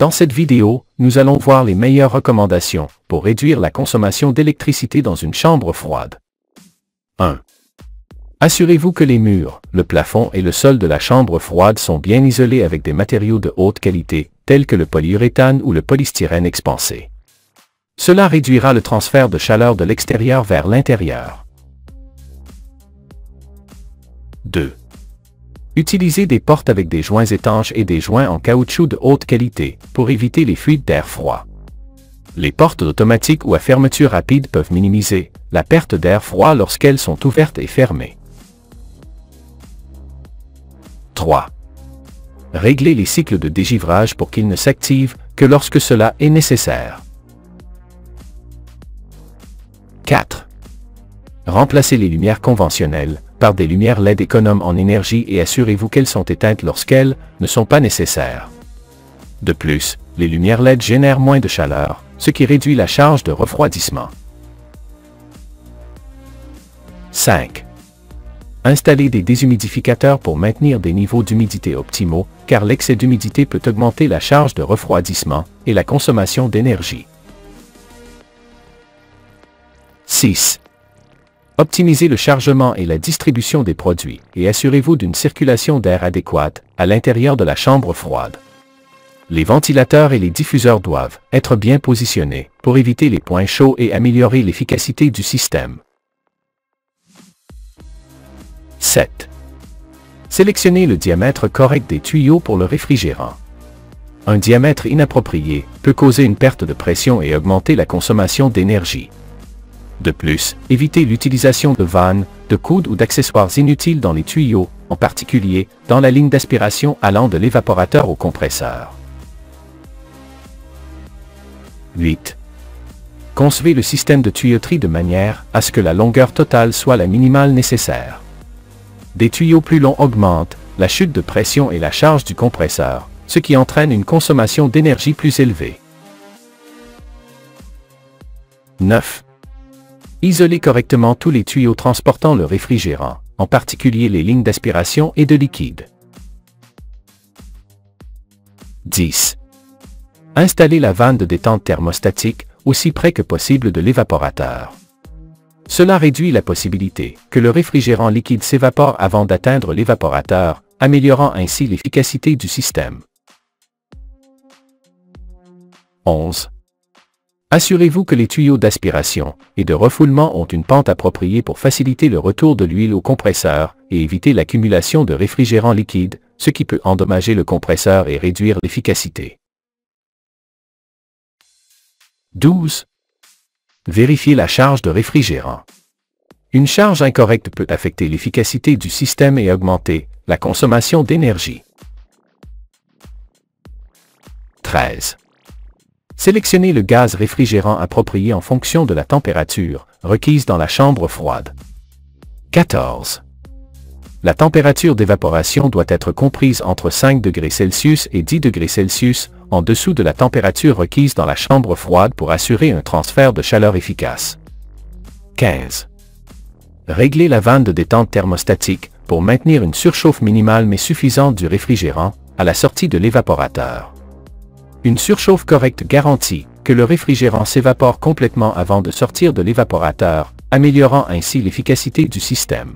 Dans cette vidéo, nous allons voir les meilleures recommandations pour réduire la consommation d'électricité dans une chambre froide. 1. Assurez-vous que les murs, le plafond et le sol de la chambre froide sont bien isolés avec des matériaux de haute qualité, tels que le polyuréthane ou le polystyrène expansé. Cela réduira le transfert de chaleur de l'extérieur vers l'intérieur. 2. Utilisez des portes avec des joints étanches et des joints en caoutchouc de haute qualité pour éviter les fuites d'air froid. Les portes automatiques ou à fermeture rapide peuvent minimiser la perte d'air froid lorsqu'elles sont ouvertes et fermées. 3. Réglez les cycles de dégivrage pour qu'ils ne s'activent que lorsque cela est nécessaire. 4. Remplacez les lumières conventionnelles par des lumières LED économes en énergie et assurez-vous qu'elles sont éteintes lorsqu'elles ne sont pas nécessaires. De plus, les lumières LED génèrent moins de chaleur, ce qui réduit la charge de refroidissement. 5. Installez des déshumidificateurs pour maintenir des niveaux d'humidité optimaux, car l'excès d'humidité peut augmenter la charge de refroidissement et la consommation d'énergie. 6. Optimisez le chargement et la distribution des produits et assurez-vous d'une circulation d'air adéquate à l'intérieur de la chambre froide. Les ventilateurs et les diffuseurs doivent être bien positionnés pour éviter les points chauds et améliorer l'efficacité du système. 7. Sélectionnez le diamètre correct des tuyaux pour le réfrigérant. Un diamètre inapproprié peut causer une perte de pression et augmenter la consommation d'énergie. De plus, évitez l'utilisation de vannes, de coudes ou d'accessoires inutiles dans les tuyaux, en particulier dans la ligne d'aspiration allant de l'évaporateur au compresseur. 8. Concevez le système de tuyauterie de manière à ce que la longueur totale soit la minimale nécessaire. Des tuyaux plus longs augmentent la chute de pression et la charge du compresseur, ce qui entraîne une consommation d'énergie plus élevée. 9. Isolez correctement tous les tuyaux transportant le réfrigérant, en particulier les lignes d'aspiration et de liquide. 10. Installez la vanne de détente thermostatique aussi près que possible de l'évaporateur. Cela réduit la possibilité que le réfrigérant liquide s'évapore avant d'atteindre l'évaporateur, améliorant ainsi l'efficacité du système. 11. Assurez-vous que les tuyaux d'aspiration et de refoulement ont une pente appropriée pour faciliter le retour de l'huile au compresseur et éviter l'accumulation de réfrigérant liquide, ce qui peut endommager le compresseur et réduire l'efficacité. 12. Vérifiez la charge de réfrigérant. Une charge incorrecte peut affecter l'efficacité du système et augmenter la consommation d'énergie. 13. Sélectionnez le gaz réfrigérant approprié en fonction de la température requise dans la chambre froide. 14. La température d'évaporation doit être comprise entre 5 degrés Celsius et 10 degrés Celsius, en dessous de la température requise dans la chambre froide pour assurer un transfert de chaleur efficace. 15. Réglez la vanne de détente thermostatique pour maintenir une surchauffe minimale mais suffisante du réfrigérant à la sortie de l'évaporateur. Une surchauffe correcte garantit que le réfrigérant s'évapore complètement avant de sortir de l'évaporateur, améliorant ainsi l'efficacité du système.